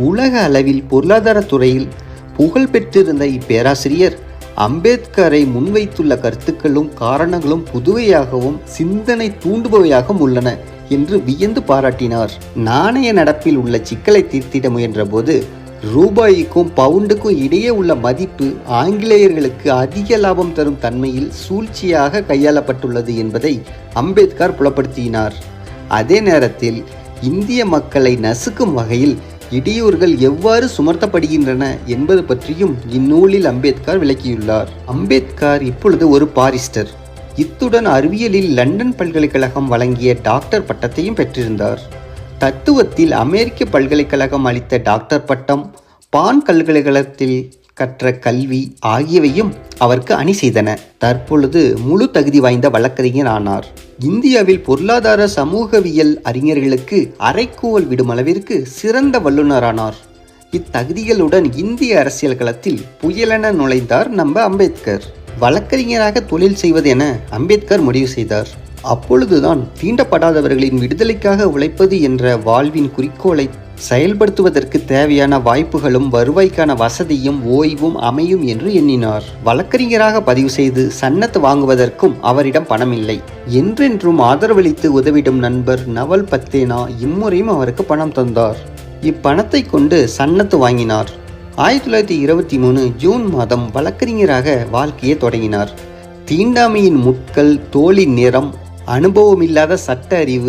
உலக அளவில் பொருளாதார துறையில் புகழ் பெற்றிருந்த இப்பேராசிரியர் அம்பேத்கரை முன்வைத்துள்ள கருத்துக்களும் காரணங்களும் புதுவையாகவும் சிந்தனை தூண்டுபவையாகவும் உள்ளன என்று வியந்து பாராட்டினார். நாணய நடப்பில் உள்ள சிக்கலை தீர்த்திட முயன்ற போது ரூபாய்க்கும் பவுண்டுக்கும் இடையே உள்ள மதிப்பு ஆங்கிலேயர்களுக்கு அதிக லாபம் தரும் தன்மையில் சூழ்ச்சியாக கையாளப்பட்டுள்ளது என்பதை அம்பேத்கர் புலப்படுத்தினார். அதே நேரத்தில் இந்திய மக்களை நசுக்கும் வகையில் இடையூறுகள் எவ்வாறு சுமர்த்தப்படுகின்றன என்பது பற்றியும் இந்நூலில் அம்பேத்கர் விளக்கியுள்ளார். அம்பேத்கர் இப்பொழுது ஒரு பாரிஸ்டர். இத்துடன் அறிவியலில் லண்டன் பல்கலைக்கழகம் வழங்கிய டாக்டர் பட்டத்தையும் பெற்றிருந்தார். தத்துவத்தில் அமெரிக்க பல்கலைக்கழகம் அளித்த டாக்டர் பட்டம், பான் பல்கலைக்கழகத்தில் கற்ற கல்வி ஆகியவையும் அவருக்கு அணி செய்தன. தற்பொழுது முழு தகுதி வாய்ந்த வழக்கறிஞர் ஆனார். இந்தியாவில் பொருளாதார சமூகவியல் அறிஞர்களுக்கு அரைக்கூவல் விடும் அளவிற்கு சிறந்த வல்லுநரானார். இத்தகுதிகளுடன் இந்திய அரசியல் களத்தில் புயலென நுழைந்தார் நம்ம அம்பேத்கர். வழக்கறிஞராக தொழில் செய்வது என அம்பேத்கர் முடிவு செய்தார். அப்பொழுதுதான் தீண்டப்படாதவர்களின் விடுதலைக்காக உழைப்பது என்ற வாழ்வின் குறிக்கோளை செயல்படுத்துவதற்கு தேவையான வாய்ப்புகளும் வருவாய்க்கான வசதியும் ஓய்வும் அமையும் என்று எண்ணினார். வழக்கறிஞராக பதிவு செய்து சன்னத்து வாங்குவதற்கும் அவரிடம் பணமில்லை. என்றென்றும் ஆதரவளித்து உதவிடும் நண்பர் நவல் பத்தேனா இம்முறையும் அவருக்கு பணம் தந்தார். இப்பணத்தை கொண்டு சன்னத்து வாங்கினார். 1923 ஜூன் மாதம் வழக்கறிஞராக வாழ்க்கையை தொடங்கினார். தீண்டாமையின் முட்கள், தோளின் நிறம், அனுபவமில்லாத சட்ட அறிவு